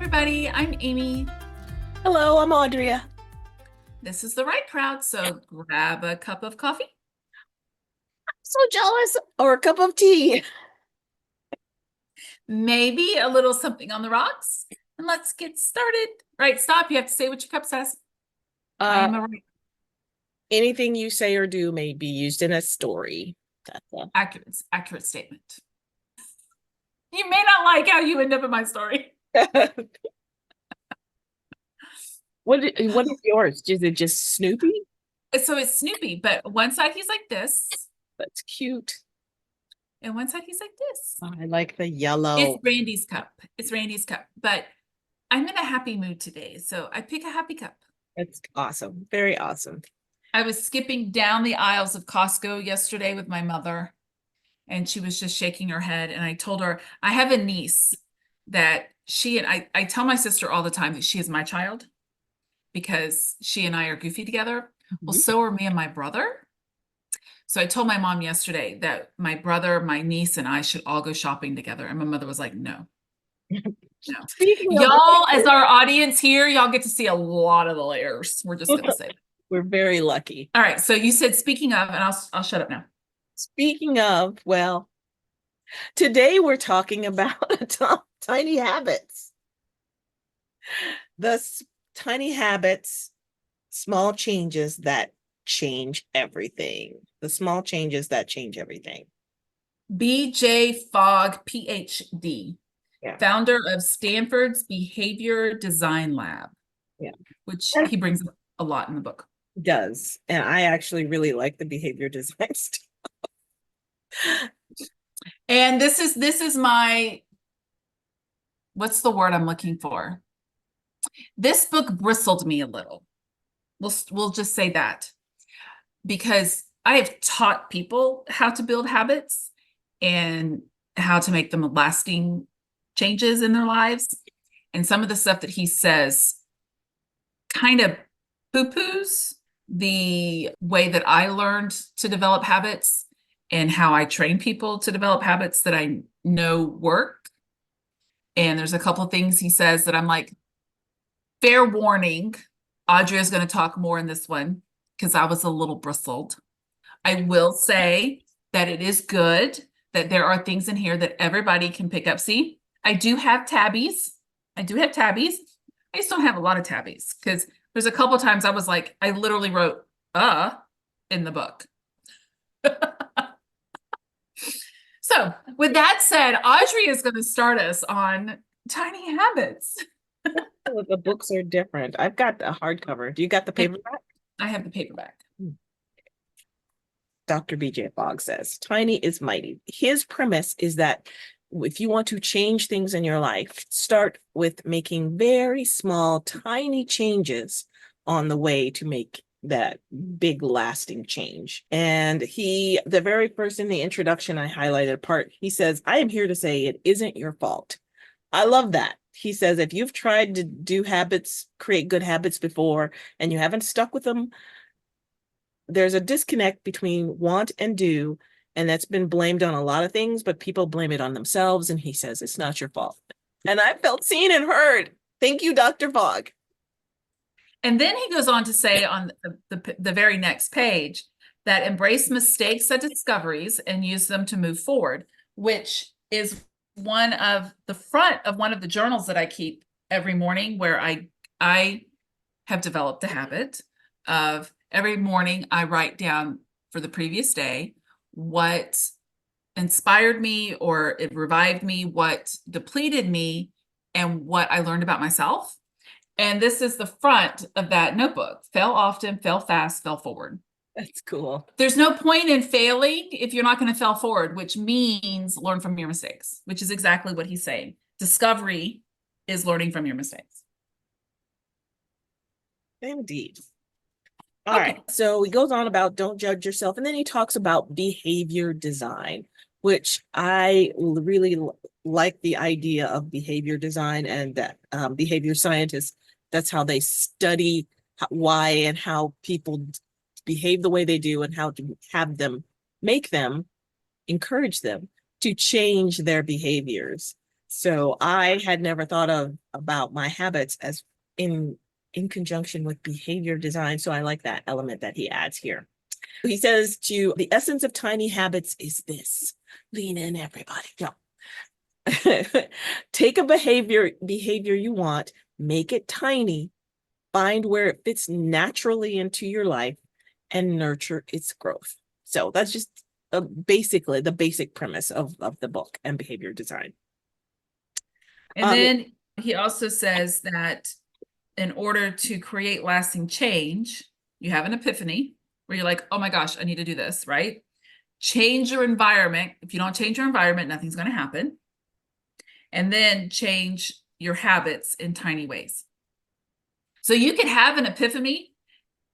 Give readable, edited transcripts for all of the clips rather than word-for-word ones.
everybody. I'm Amy. Hello, I'm Audrea. This is the right crowd, so grab a cup of coffee. So jealous. Or a cup of tea. Maybe a little something on the rocks. And let's get started. Right, stop. You have to say what your cup says. I am a Anything you say or do may be used in a story. accurate statement. You may not like how you end up in my story. What is yours? Is it just Snoopy? So it's Snoopy, but one side he's like this, That's cute. and one side he's like this. Oh, I like the yellow. It's Randy's cup. It's Randy's cup. But I'm in a happy mood today, so I pick a happy cup. That's awesome. Very awesome. I was skipping down the aisles of Costco yesterday with my mother, and she was just shaking her head. And I told her, I have a niece that she and I tell my sister all the time that she is my child because she and I are goofy together. Well, so are me and my brother. So I told my mom yesterday that my brother, my niece, and I should all go shopping together. And my mother was like, no. No. Y'all, as our audience here, y'all get to see a lot of the layers. We're just gonna say that. We're very lucky. All right. So you said speaking of, and I'll shut up now. Speaking of, well, today we're talking about tiny habits. The tiny habits, small changes that change everything. The small changes that change everything. B.J. Fogg, Ph.D., founder of Stanford's Behavior Design Lab, which he brings up a lot in the book. Does. And I actually really like the behavior design stuff. And this is my, what's the word I'm looking for? This book bristled me a little. We'll just say that, because I have taught people how to build habits and how to make them lasting changes in their lives. And some of the stuff that he says kind of poo-poos the way that I learned to develop habits and how I train people to develop habits that I know work. And there's a couple of things he says that I'm like, fair warning, Audrea is going to talk more in this one because I was a little bristled. I will say that it is good that there are things in here that everybody can pick up. See, I do have tabbies. I just don't have a lot of tabbies because there's a couple times I was like, I literally wrote in the book. So with that said, Audrey is going to start us on tiny habits. The books are different. I've got the hardcover. Do you got the paperback? I have the paperback. Dr. B.J. Fogg says, tiny is mighty. His premise is that if you want to change things in your life, start with making very small, tiny changes on the way to make that big lasting change. And the very first in the introduction, I highlighted a part. He says, I am here to say it isn't your fault. I love that. He says, if you've tried to do habits, create good habits before, and you haven't stuck with them, there's a disconnect between want and do, and that's been blamed on a lot of things, but people blame it on themselves. And he says, it's not your fault. And I felt seen and heard. Thank you, Dr. Fogg. And then he goes on to say on the very next page that embrace mistakes as discoveries and use them to move forward, which is one of the front of one of the journals that I keep every morning, where I have developed the habit of every morning I write down for the previous day what inspired me or it revived me, what depleted me, and what I learned about myself. And this is the front of that notebook. Fail often, fail fast, fail forward. That's cool. There's no point in failing if you're not going to fail forward, which means learn from your mistakes, which is exactly what he's saying. Discovery is learning from your mistakes. Indeed. All right. So he goes on about don't judge yourself. And then he talks about behavior design, which I really like the idea of behavior design, and that behavior scientists, that's how they study why and how people behave the way they do and how to have them, encourage them to change their behaviors. So I had never thought about my habits as in conjunction with behavior design. So I like that element that he adds here. He says the essence of tiny habits is this. Lean in, everybody. No. Take a behavior you want, make it tiny, find where it fits naturally into your life, and nurture its growth. So that's just basically the basic premise of the book and behavior design. And then he also says that in order to create lasting change, you have an epiphany where you're like, oh my gosh, I need to do this, right? Change your environment. If you don't change your environment, nothing's going to happen. And then change your habits in tiny ways. So you could have an epiphany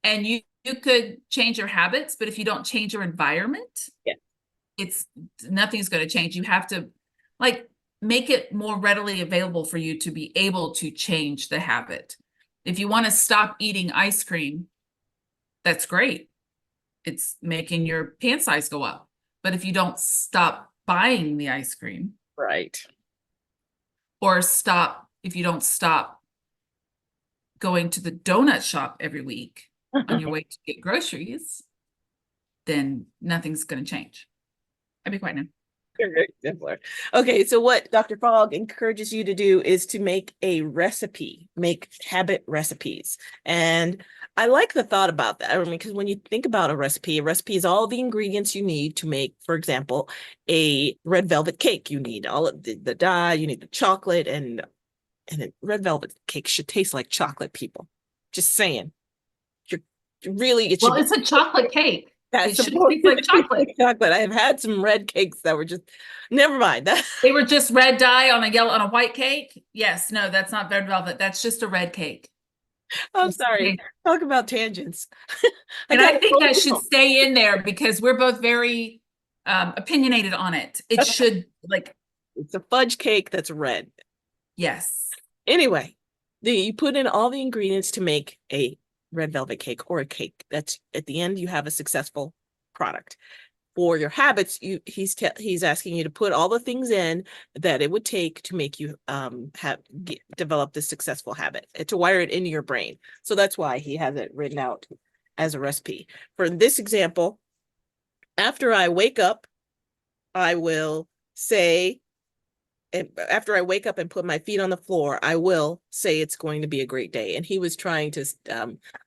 and you could change your habits, but if you don't change your environment, yeah, nothing's going to change. You have to like make it more readily available for you to be able to change the habit. If you want to stop eating ice cream, that's great. It's making your pant size go up. But if you don't stop buying the ice cream, right, or if you don't stop going to the donut shop every week on your way to get groceries, then nothing's going to change. I'd be quiet now. Very similar. Okay, so what Dr. Fogg encourages you to do is to make a recipe, make habit recipes. And I like the thought about that. I mean, because when you think about a recipe is all the ingredients you need to make, for example, a red velvet cake. You need all of the dye, you need the chocolate, and a red velvet cake should taste like chocolate, people. Just saying. It's a chocolate cake. It should taste like chocolate. Chocolate. I have had some red cakes that were just, never mind. They were just red dye on a white cake. Yes, no, that's not red velvet. That's just a red cake. I'm sorry. Talk about tangents. And I think that should stay in there because we're both very opinionated on it. It should it's a fudge cake that's red. Yes. Anyway, you put in all the ingredients to make a red velvet cake or a cake. That's at the end, you have a successful product. For your habits, he's asking you to put all the things in that it would take to make you develop this successful habit, to wire it into your brain. So that's why he has it written out as a recipe. For this example, after I wake up, I will say, after I wake up and put my feet on the floor, I will say it's going to be a great day. And he was trying to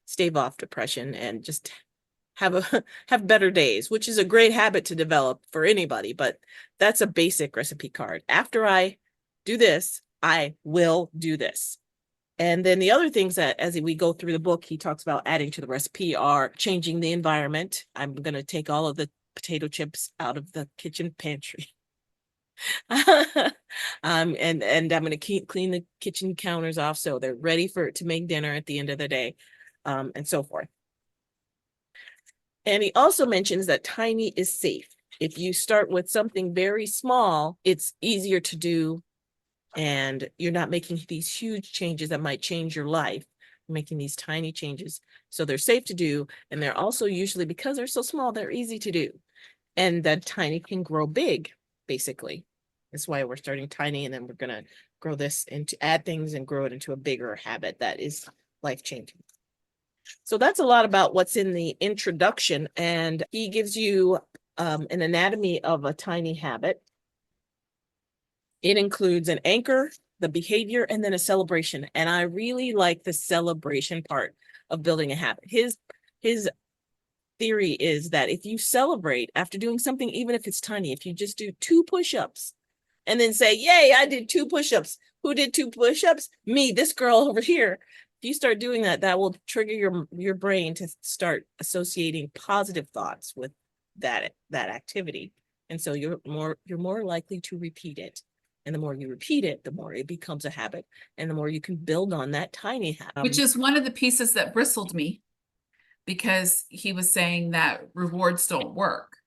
stave off depression and just have better days, which is a great habit to develop for anybody, but that's a basic recipe card. After I do this, I will do this. And then the other things that as we go through the book, he talks about adding to the recipe are changing the environment. I'm going to take all of the potato chips out of the kitchen pantry. And I'm going to clean the kitchen counters off so they're ready to make dinner at the end of the day, and so forth. And he also mentions that tiny is safe. If you start with something very small, it's easier to do, and you're not making these huge changes that might change your life. You're making these tiny changes, so they're safe to do, and they're also usually, because they're so small, they're easy to do, and that tiny can grow big. Basically, that's why we're starting tiny, and then we're going to grow this into add things and grow it into a bigger habit that is life-changing. So that's a lot about what's in the introduction, and he gives you an anatomy of a tiny habit. It includes an anchor, the behavior, and then a celebration. And I really like the celebration part of building a habit. His theory is that if you celebrate after doing something, even if it's tiny, if you just do 2 push-ups and then say, yay, I did 2 push-ups. Who did 2 push-ups? Me, this girl over here. If you start doing that, that will trigger your brain to start associating positive thoughts with that activity. And so you're more likely to repeat it. And the more you repeat it, the more it becomes a habit, and the more you can build on that tiny habit. Which is one of the pieces that bristled me, because he was saying that rewards don't work.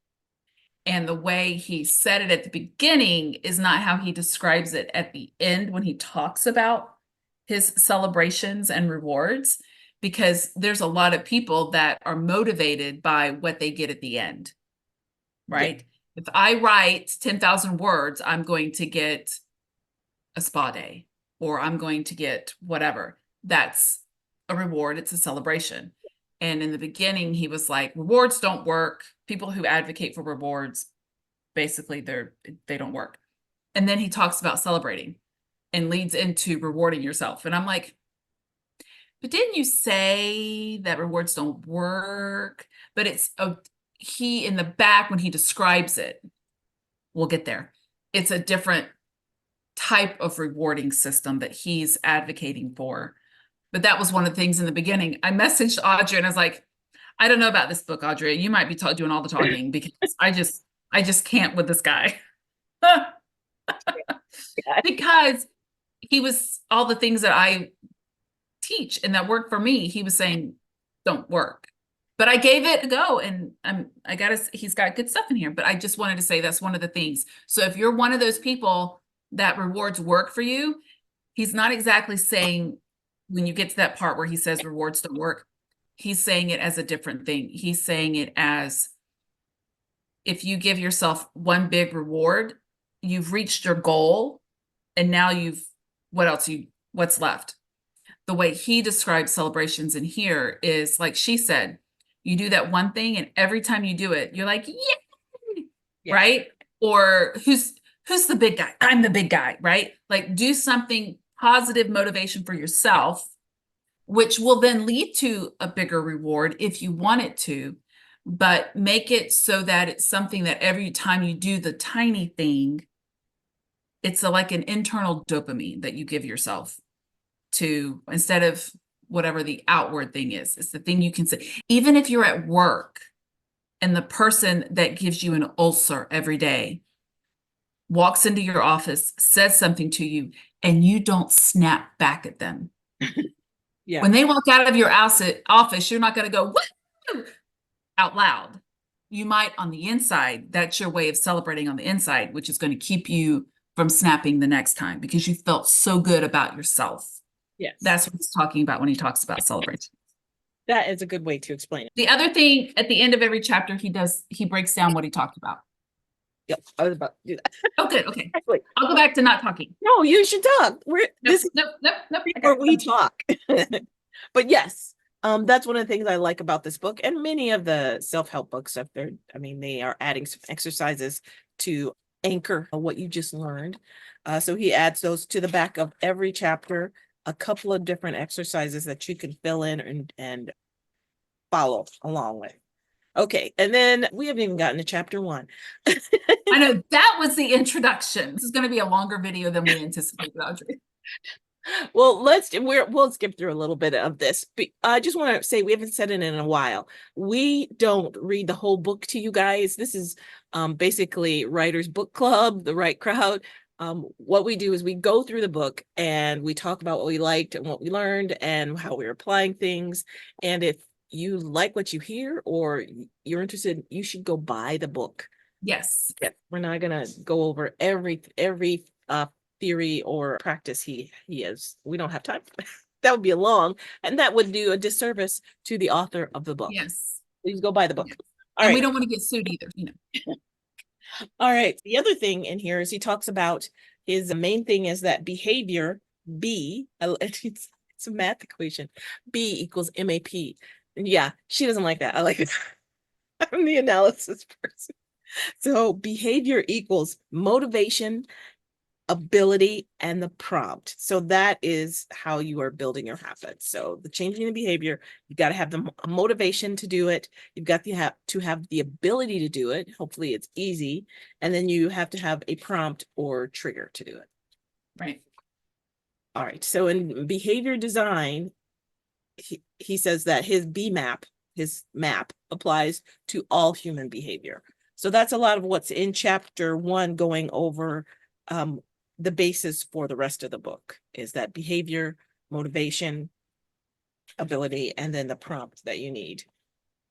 And the way he said it at the beginning is not how he describes it at the end when he talks about his celebrations and rewards, because there's a lot of people that are motivated by what they get at the end, right? Yeah. If I write 10,000 words, I'm going to get a spa day, or I'm going to get whatever. That's a reward. It's a celebration. And in the beginning, he was like, rewards don't work. People who advocate for rewards, basically they don't work. And then he talks about celebrating and leads into rewarding yourself. And I'm like, but didn't you say that rewards don't work? But it's he in the back when he describes it, we'll get there. It's a different type of rewarding system that he's advocating for. But that was one of the things in the beginning. I messaged Audrey and I was like, I don't know about this book, Audrey. You might be doing all the talking because I just can't with this guy. Because he was all the things that I teach and that work for me, he was saying don't work. But I gave it a go, and he's got good stuff in here, but I just wanted to say that's one of the things. So if you're one of those people that rewards work for you, he's not exactly saying when you get to that part where he says rewards don't work, he's saying it as a different thing. He's saying it as if you give yourself one big reward, you've reached your goal, and now what's left? The way he describes celebrations in here is like she said, you do that one thing, and every time you do it, you're like, yay, yeah. Right? Or who's the big guy? I'm the big guy, right? Like do something positive motivation for yourself, which will then lead to a bigger reward if you want it to, but make it so that it's something that every time you do the tiny thing, it's like an internal dopamine that you give yourself to, instead of whatever the outward thing is. It's the thing you can say. Even if you're at work and the person that gives you an ulcer every day walks into your office, says something to you, and you don't snap back at them. Yeah. When they walk out of your office, you're not going to go woo out loud. You might on the inside. That's your way of celebrating on the inside, which is going to keep you from snapping the next time because you felt so good about yourself. Yes. That's what he's talking about when he talks about celebration. That is a good way to explain it. The other thing at the end of every chapter he breaks down what he talked about. Yep, I was about to do that. Oh, good. Okay. Actually, I'll go back to not talking. No, you should talk. Nope. Before we talk. But yes, that's one of the things I like about this book and many of the self-help books. They are adding some exercises to anchor what you just learned. So he adds those to the back of every chapter, a couple of different exercises that you can fill in and follow along with. Okay, and then we haven't even gotten to chapter 1. I know that was the introduction. This is going to be a longer video than we anticipated, Audrey. Well, we'll skip through a little bit of this. But I just want to say we haven't said it in a while. We don't read the whole book to you guys. This is basically Writer's Book Club, the right crowd. What we do is we go through the book and we talk about what we liked and what we learned and how we're applying things. And if you like what you hear or you're interested, you should go buy the book. Yes. Yeah, we're not going to go over every theory or practice he is. We don't have time. That would be long, and that would do a disservice to the author of the book. Yes. Please go buy the book. Yes. All and right. We don't want to get sued either, All right. The other thing in here is he talks about his main thing is that behavior, B, it's a math equation, B equals MAP. Yeah, she doesn't like that. I like it. I'm the analysis person. So behavior equals motivation, ability, and the prompt. So that is how you are building your habits. So the changing the behavior, you got to have the motivation to do it. You've got to have the ability to do it. Hopefully it's easy. And then you have to have a prompt or trigger to do it. Right. All right. So in behavior design, he says that his map applies to all human behavior. So that's a lot of what's in chapter 1 going over the basis for the rest of the book is that behavior, motivation, ability, and then the prompt that you need.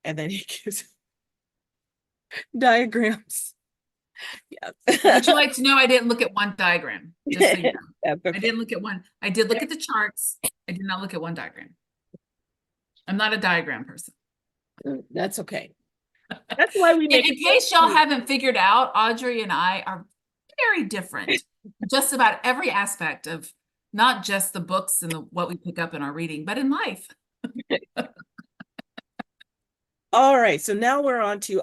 And then he gives diagrams. Yeah. Would you like to know I didn't look at one diagram? Just so you know. Okay. I didn't look at one. I did look at the charts. I did not look at one diagram. I'm not a diagram person. That's okay. That's why we make in case y'all haven't figured out, Audrey and I are very different. just about every aspect of not just the books and what we pick up in our reading, but in life. All right, so now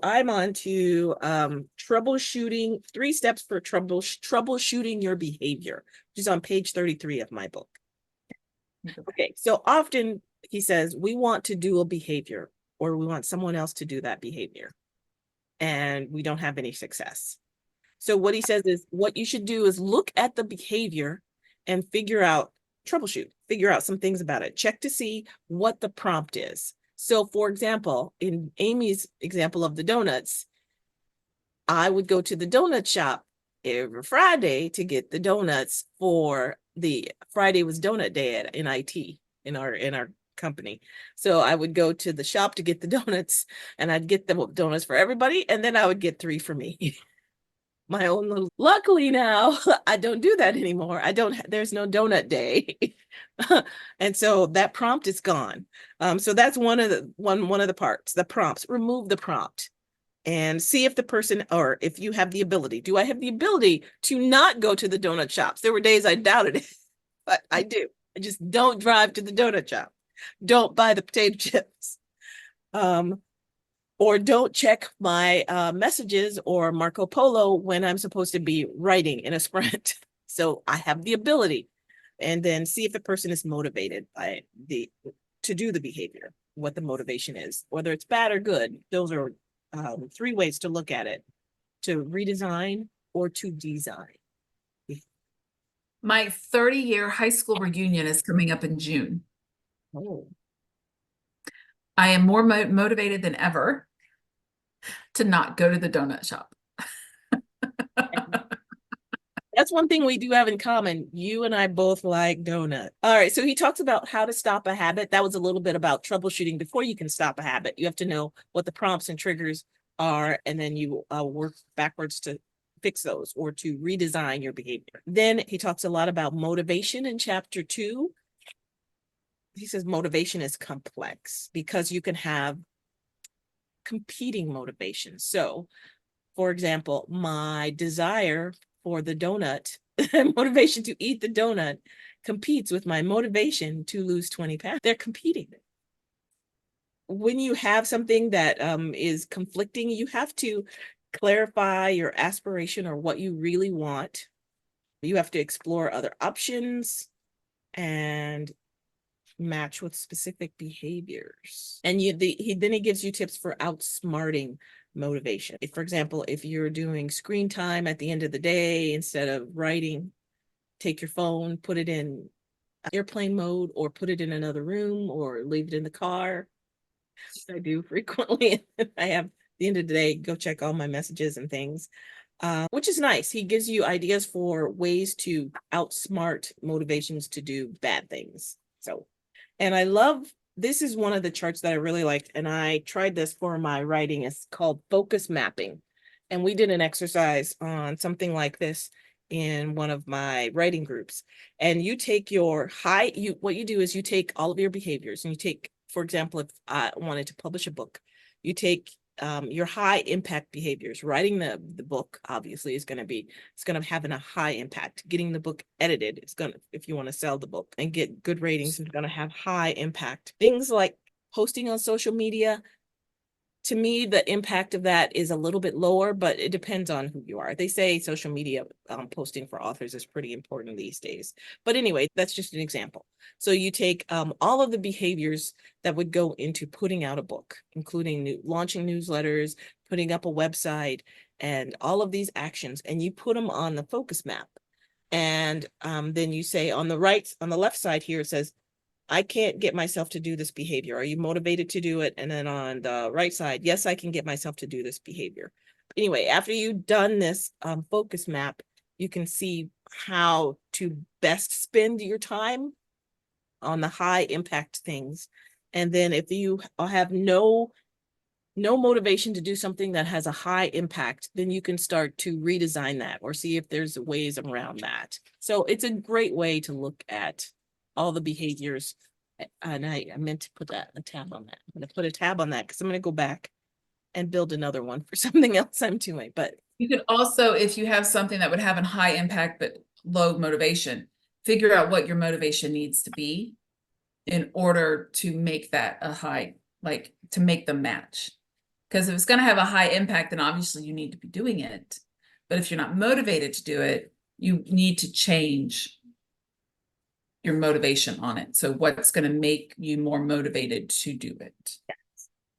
I'm on to troubleshooting, 3 steps for troubleshooting your behavior, which is on page 33 of my book. Okay, so often he says we want to do a behavior or we want someone else to do that behavior and we don't have any success. So what he says is what you should do is look at the behavior and troubleshoot, figure out some things about it, check to see what the prompt is. So for example, in Amy's example of the donuts, I would go to the donut shop every Friday to get the donuts for the Friday was donut day in IT in our company. So I would go to the shop to get the donuts and I'd get the donuts for everybody and then I would get 3 for me. My own little, luckily now I don't do that anymore. There's no donut day. And so that prompt is gone. So that's one of the parts, the prompts. Remove the prompt and see if the person, or if you have the ability. Do I have the ability to not go to the donut shops? There were days I doubted it, but I do. I just don't drive to the donut shop. Don't buy the potato chips. Or don't check my messages or Marco Polo when I'm supposed to be writing in a sprint. So I have the ability. And then see if the person is motivated to do the behavior, what the motivation is, whether it's bad or good. Those are 3 ways to look at it: to redesign or to design. My 30-year high school reunion is coming up in June. Oh. I am more motivated than ever to not go to the donut shop. That's one thing we do have in common. You and I both like donuts. All right, so he talks about how to stop a habit. That was a little bit about troubleshooting. Before you can stop a habit, you have to know what the prompts and triggers are, and then you work backwards to fix those or to redesign your behavior. Then he talks a lot about motivation in chapter 2. He says motivation is complex because you can have competing motivations. So, for example, my desire for the donut, motivation to eat the donut, competes with my motivation to lose 20 pounds. They're competing. When you have something that is conflicting, you have to clarify your aspiration or what you really want. You have to explore other options and match with specific behaviors. And then he gives you tips for outsmarting motivation. For example, if you're doing screen time at the end of the day, instead of writing, take your phone, put it in airplane mode or put it in another room or leave it in the car. I do frequently. I have the end of the day, go check all my messages and things, which is nice. He gives you ideas for ways to outsmart motivations to do bad things. So, and I love, this is one of the charts that I really liked, and I tried this for my writing. It's called focus mapping. And we did an exercise on something like this in one of my writing groups. And you take your what you do is you take all of your behaviors and you take, for example, if I wanted to publish a book, you take your high impact behaviors. Writing the book obviously is going to have a high impact. Getting the book edited is going to, if you want to sell the book and get good ratings, is going to have high impact. Things like posting on social media, to me, the impact of that is a little bit lower, but it depends on who you are. They say social media posting for authors is pretty important these days. But anyway, that's just an example. So you take all of the behaviors that would go into putting out a book, including launching newsletters, putting up a website, and all of these actions, and you put them on the focus map. And then you say on the left side here, it says, I can't get myself to do this behavior. Are you motivated to do it? And then on the right side, yes, I can get myself to do this behavior. Anyway, after you've done this focus map, you can see how to best spend your time on the high impact things. And then if you have no motivation to do something that has a high impact, then you can start to redesign that or see if there's ways around that. So it's a great way to look at all the behaviors. And I meant to put a tab on that. I'm going to put a tab on that because I'm going to go back and build another one for something else I'm doing. But you could also, if you have something that would have a high impact, but low motivation, figure out what your motivation needs to be in order to make that a high, like to make them match. Because if it's going to have a high impact, then obviously you need to be doing it. But if you're not motivated to do it, you need to change your motivation on it. So what's going to make you more motivated to do it?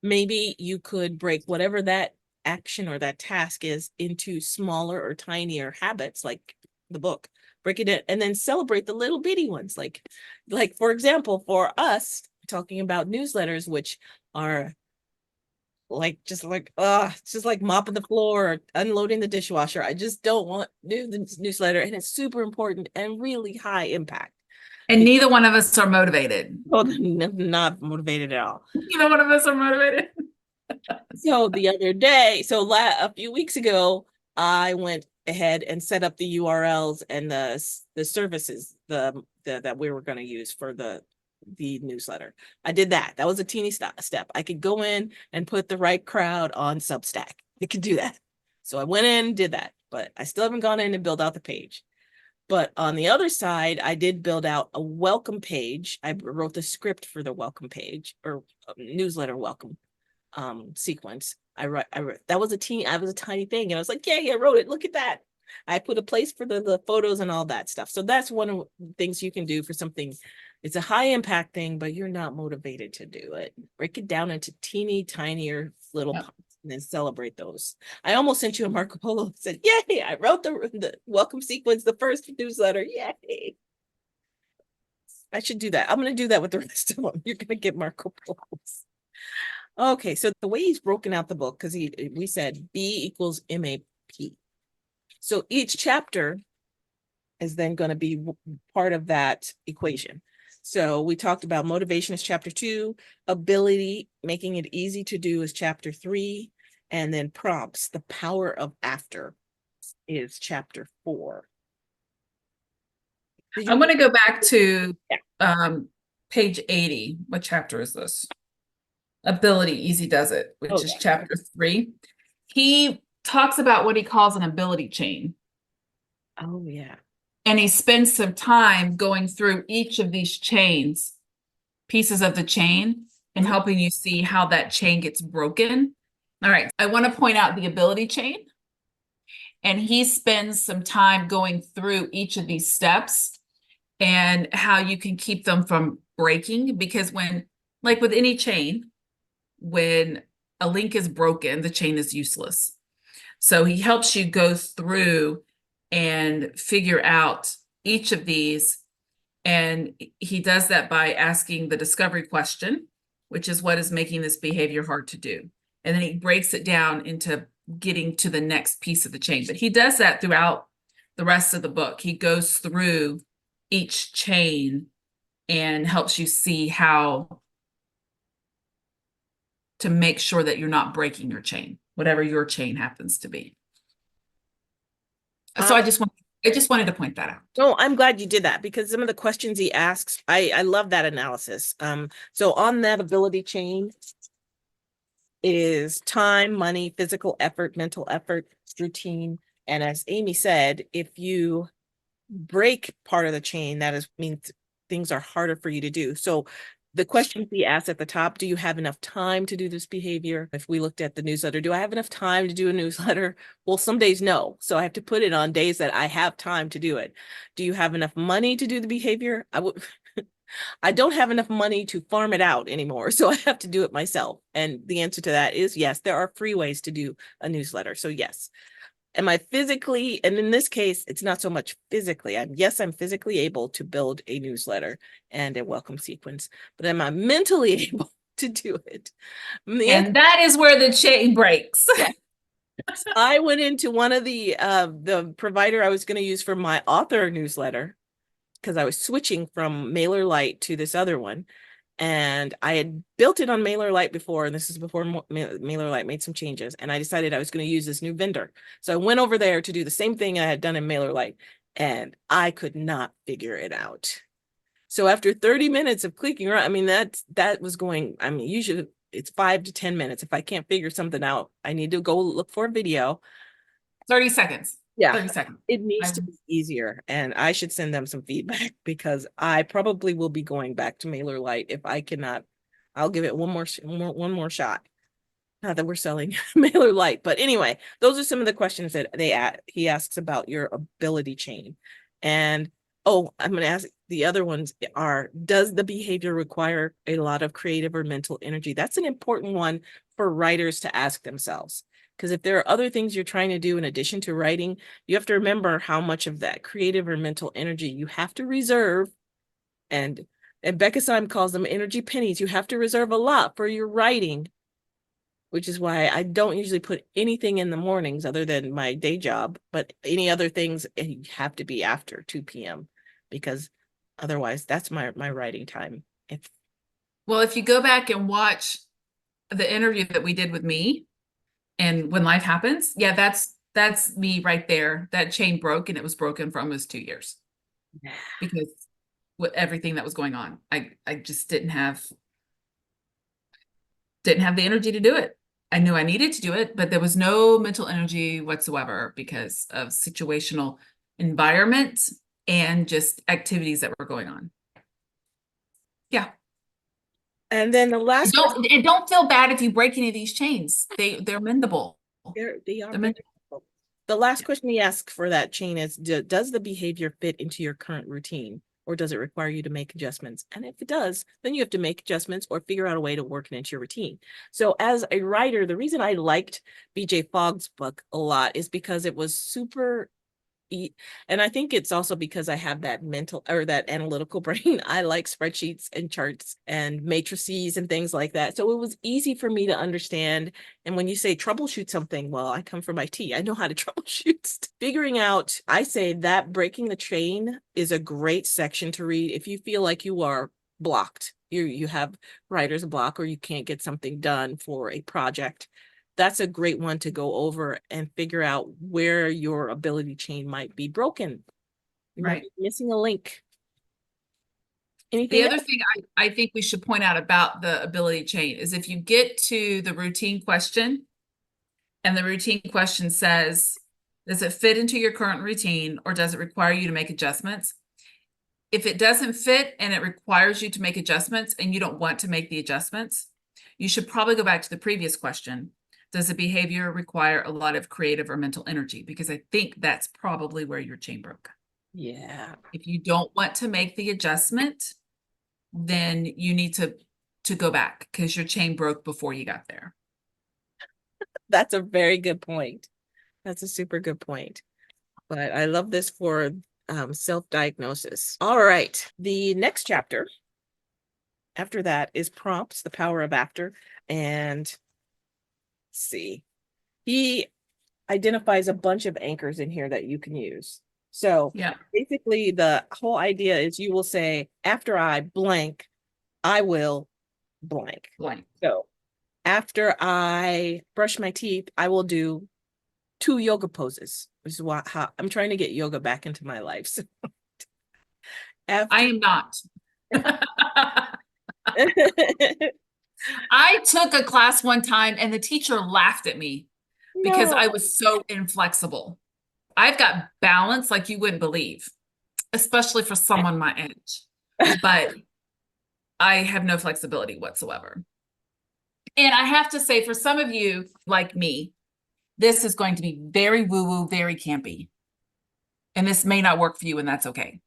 Maybe you could break whatever that action or that task is into smaller or tinier habits, like the book. Break it in and then celebrate the little bitty ones. Like for example, for us talking about newsletters, which are just like mopping the floor or unloading the dishwasher. I just don't want to do the newsletter, and it's super important and really high impact. And neither one of us are motivated. Oh, not motivated at all. Neither one of us are motivated. So the other day, a few weeks ago, I went ahead and set up the URLs and the services that we were going to use for the newsletter. I did that. That was a teeny step. I could go in and put the right crowd on Substack. I could do that. So I went in and did that, but I still haven't gone in and built out the page. But on the other side, I did build out a welcome page. I wrote the script for the welcome page or newsletter welcome sequence. I wrote that was a tiny thing, and I was like, yay, I wrote it. Look at that. I put a place for the photos and all that stuff. So that's one of the things you can do for something. It's a high impact thing, but you're not motivated to do it. Break it down into teeny tinier little parts and then celebrate those. I almost sent you a Marco Polo and said, yay, I wrote the welcome sequence, the first newsletter. Yay. I should do that. I'm going to do that with the rest of them. You're going to get Marco Polos. Okay, so the way he's broken out the book, because we said B equals MAP. So each chapter is then going to be part of that equation. So we talked about motivation is chapter 2, ability, making it easy to do is chapter 3, and then prompts, the power of after is chapter 4. I'm going to go back to page 80. What chapter is this? Ability, easy does it, which is chapter 3. He talks about what he calls an ability chain. Oh, yeah. And he spends some time going through each of these chains, pieces of the chain, and helping you see how that chain gets broken. All right, I want to point out the ability chain. And he spends some time going through each of these steps and how you can keep them from breaking. Because when, like with any chain, when a link is broken, the chain is useless. So he helps you go through and figure out each of these. And he does that by asking the discovery question, which is what is making this behavior hard to do? And then he breaks it down into getting to the next piece of the chain. But he does that throughout the rest of the book. He goes through each chain and helps you see how to make sure that you're not breaking your chain, whatever your chain happens to be. So I just wanted to point that out. No, I'm glad you did that, because some of the questions he asks, I love that analysis. So on that ability chain is time, money, physical effort, mental effort, routine. And as Amy said, if you break part of the chain, means things are harder for you to do. So the questions he asked at the top, do you have enough time to do this behavior? If we looked at the newsletter, do I have enough time to do a newsletter? Well, some days no. So I have to put it on days that I have time to do it. Do you have enough money to do the behavior? I don't have enough money to farm it out anymore, so I have to do it myself. And the answer to that is yes, there are free ways to do a newsletter. So yes. Am I physically, and in this case, it's not so much physically. I'm physically able to build a newsletter and a welcome sequence, but am I mentally able to do it? And that is where the chain breaks. I went into one of the provider I was going to use for my author newsletter, because I was switching from MailerLite to this other one. And I had built it on MailerLite before, and this is before MailerLite made some changes. And I decided I was going to use this new vendor. So I went over there to do the same thing I had done in MailerLite, and I could not figure it out. So after 30 minutes of clicking around, I mean, that was going, I mean, usually it's 5 to 10 minutes. If I can't figure something out, I need to go look for a video. 30 seconds. Yeah, 30 seconds. it needs to I'm, be easier, and I should send them some feedback because I probably will be going back to Mailer Lite if I cannot. I'll give it one more shot. Not that we're selling Mailer Lite, but anyway, those are some of the questions that he asks about your ability chain. And oh, I'm going to ask the other ones are, does the behavior require a lot of creative or mental energy? That's an important one for writers to ask themselves. Because if there are other things you're trying to do in addition to writing, you have to remember how much of that creative or mental energy you have to reserve. And Becca Syme calls them energy pennies. You have to reserve a lot for your writing, which is why I don't usually put anything in the mornings other than my day job, but any other things have to be after 2 p.m. because otherwise that's my writing time. well, if you go back and watch the interview that we did with me and when life happens, yeah, that's me right there. That chain broke and it was broken for almost 2 years because with everything that was going on, I just didn't have the energy to do it. I knew I needed to do it, but there was no mental energy whatsoever because of situational environment and just activities that were going on. Yeah. And then the last Don't feel bad if you break any of these chains. They're mendable. they are They're mendable. the last question he asks for that chain is, does the behavior fit into your current routine, or does it require you to make adjustments? And if it does, then you have to make adjustments or figure out a way to work it into your routine. So as a writer, the reason I liked BJ Fogg's book a lot is because it was super and I think it's also because I have that mental or that analytical brain. I like spreadsheets and charts and matrices and things like that. So it was easy for me to understand. And when you say troubleshoot something, well, I come from IT. I know how to troubleshoot. Figuring out, I say that breaking the chain is a great section to read if you feel like you are blocked. You have writer's block or you can't get something done for a project. That's a great one to go over and figure out where your ability chain might be broken. You might be missing a link. Anything The other thing I think we should point out about the ability chain is if you get to the routine question and the routine question says, does it fit into your current routine or does it require you to make adjustments? If it doesn't fit and it requires you to make adjustments and you don't want to make the adjustments, you should probably go back to the previous question. Does the behavior require a lot of creative or mental energy? Because I think that's probably where your chain broke. Yeah. If you don't want to make the adjustment, then you need to go back because your chain broke before you got there. That's a very good point. That's a super good point. But I love this for self-diagnosis. All right. The next chapter after that is prompts, the power of after. And see, he identifies a bunch of anchors in here that you can use. So yeah, basically the whole idea is you will say, after I blank, I will blank. So after I brush my teeth, I will do 2 yoga poses, which is how I'm trying to get yoga back into my life. So after I am not. I took a class one time and the teacher laughed at me because I was so inflexible. I've got balance like you wouldn't believe, especially for someone my age, but I have no flexibility whatsoever. And I have to say, for some of you like me, this is going to be very woo-woo, very campy. And this may not work for you, and that's okay.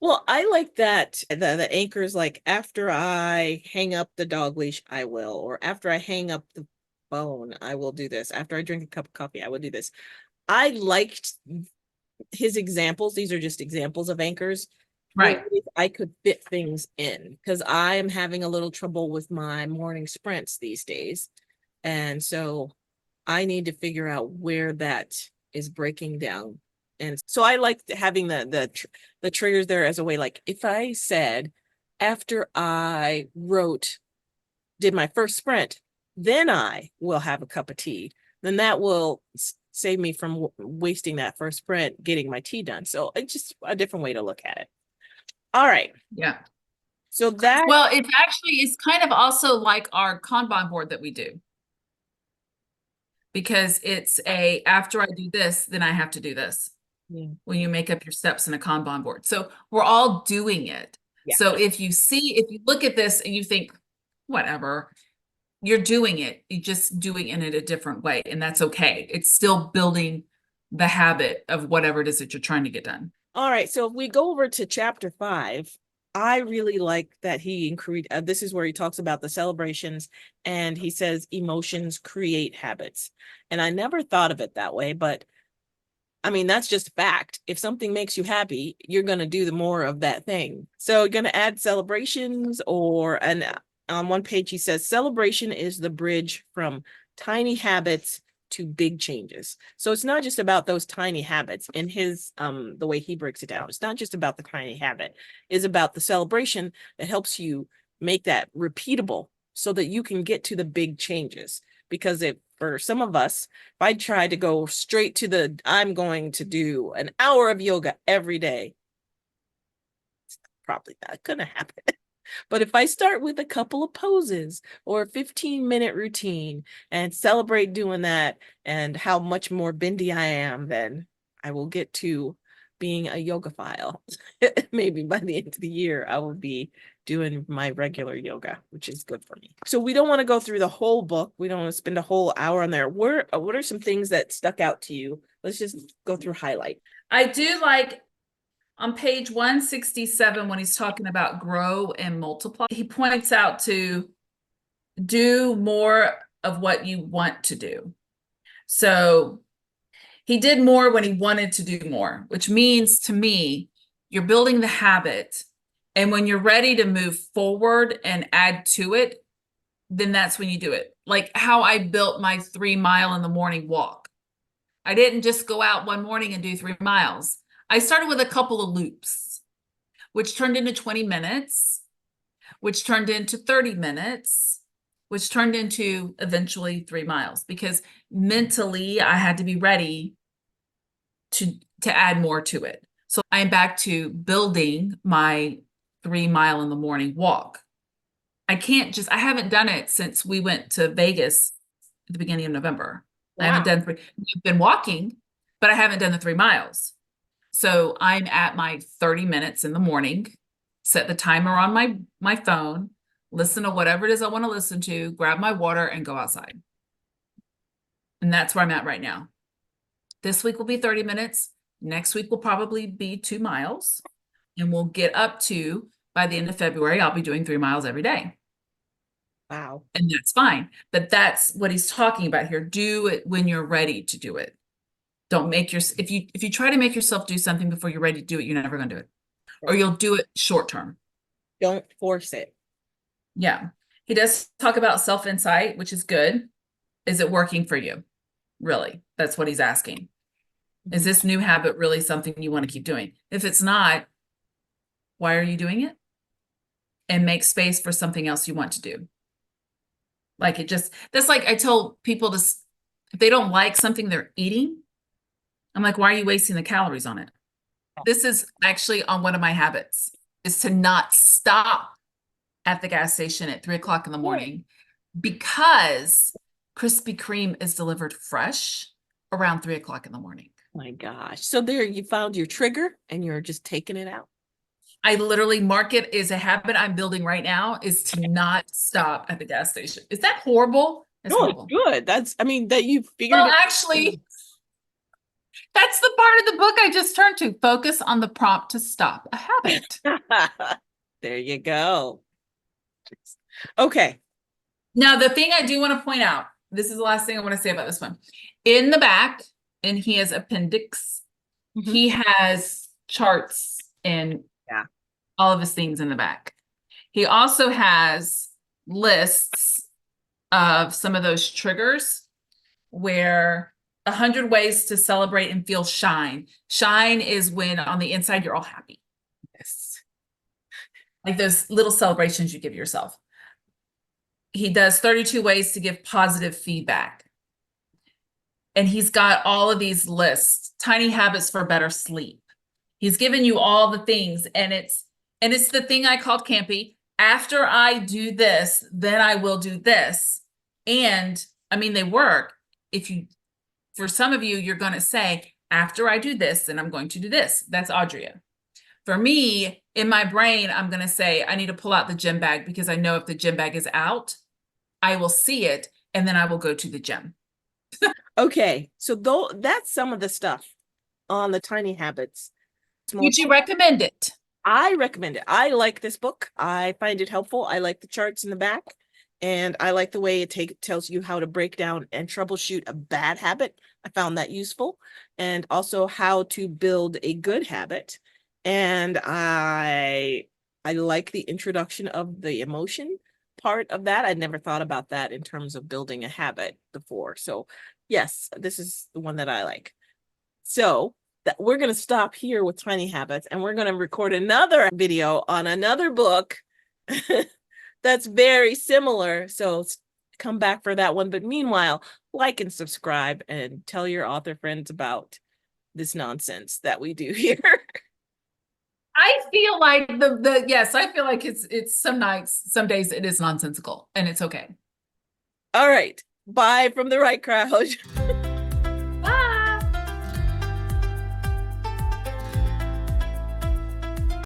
Well, I like that the anchors, like after I hang up the dog leash, I will, or after I hang up the phone, I will do this. After I drink a cup of coffee, I will do this. I liked his examples. These are just examples of anchors. Right. I could fit things in because I am having a little trouble with my morning sprints these days. And so I need to figure out where that is breaking down. And so I like having the triggers there as a way, like if I said, after I did my first sprint, then I will have a cup of tea, then that will save me from wasting that first sprint getting my tea done. So it's just a different way to look at it. All right. Yeah. So well, it actually is kind of also like our Kanban board that we do. because it's after I do this, then I have to do this. Yeah. When you make up your steps in a Kanban board. So we're all doing it. Yeah. So if you look at this and you think, whatever, you're doing it. You're just doing it in a different way. And that's okay. It's still building the habit of whatever it is that you're trying to get done. All right. So if we go over to chapter 5, I really like that he included, this is where he talks about the celebrations and he says emotions create habits. And I never thought of it that way, but I mean, that's just fact. If something makes you happy, you're going to do the more of that thing. So you're going to add celebrations and on one page, he says, celebration is the bridge from tiny habits to big changes. So it's not just about those tiny habits in his, the way he breaks it down. It's not just about the tiny habit. It's about the celebration that helps you make that repeatable so that you can get to the big changes. Because for some of us, if I try to go straight to I'm going to do an hour of yoga every day, it's probably not going to happen. But if I start with a couple of poses or a 15-minute routine and celebrate doing that and how much more bendy I am, then I will get to being a yogaphile. Maybe by the end of the year, I will be doing my regular yoga, which is good for me. So we don't want to go through the whole book. We don't want to spend a whole hour on there. What are some things that stuck out to you? Let's just go through highlight. I do like on page 167, when he's talking about grow and multiply, he points out to do more of what you want to do. So he did more when he wanted to do more, which means to me, you're building the habit. And when you're ready to move forward and add to it, then that's when you do it. Like how I built my 3 mile in the morning walk. I didn't just go out one morning and do 3 miles. I started with a couple of loops, which turned into 20 minutes, which turned into 30 minutes, which turned into eventually 3 miles, because mentally I had to be ready to add more to it. So I'm back to building my 3 mile in the morning walk. I haven't done it since we went to Vegas at the beginning of November. Wow. I haven't I've been walking, but I haven't done the 3 miles. So I'm at my 30 minutes in the morning, set the timer on my phone, listen to whatever it is I want to listen to, grab my water and go outside. And that's where I'm at right now. This week will be 30 minutes. Next week will probably be 2 miles. And we'll get up to, by the end of February, I'll be doing 3 miles every day. Wow. And that's fine. But that's what he's talking about here. Do it when you're ready to do it. Don't make if you try to make yourself do something before you're ready to do it, you're never going to do it. Right. Or you'll do it short term. Don't force it. Yeah. He does talk about self-insight, which is good. Is it working for you? Really? That's what he's asking. Is this new habit really something you want to keep doing? If it's not, why are you doing it? And make space for something else you want to do. Like that's like I told people if they don't like something they're eating, I'm like, why are you wasting the calories on it? This is actually on one of my habits, is to not stop at the gas station at 3 o'clock in the morning, because Krispy Kreme is delivered fresh around 3 o'clock in the morning. My gosh. So there you found your trigger and you're just taking it out. I literally mark it as a habit I'm building right now, is to not stop at the gas station. Is that horrible? No, horrible. It's good. That you figured Well, actually, that's the part of the book I just turned to. Focus on the prompt to stop a habit. There you go. Okay. Now, the thing I do want to point out, this is the last thing I want to say about this one. In the back, and he has appendix, he has charts and all of his things in the back. He also has lists of some of those triggers where 100 ways to celebrate and feel shine. Shine is when on the inside you're all happy. Yes. Like those little celebrations you give yourself. He does 32 ways to give positive feedback. And he's got all of these lists, tiny habits for better sleep. He's given you all the things, and it's the thing I called campy. After I do this, then I will do this. And I mean, they work. for some of you, you're going to say, after I do this, then I'm going to do this. That's Audrea. For me, in my brain, I'm going to say, I need to pull out the gym bag because I know if the gym bag is out, I will see it and then I will go to the gym. Okay, so though that's some of the stuff on the tiny habits. Would you recommend it? I recommend it. I like this book. I find it helpful. I like the charts in the back, and I like the way it tells you how to break down and troubleshoot a bad habit. I found that useful, and also how to build a good habit. And I like the introduction of the emotion part of that. I'd never thought about that in terms of building a habit before. So yes, this is the one that I like. So that we're going to stop here with tiny habits, and we're going to record another video on another book that's very similar. So come back for that one. But meanwhile, like and subscribe and tell your author friends about this nonsense that we do here. I feel like yes, I feel like it's some nights, some days it is nonsensical and it's okay. All right. Bye from the right crowd.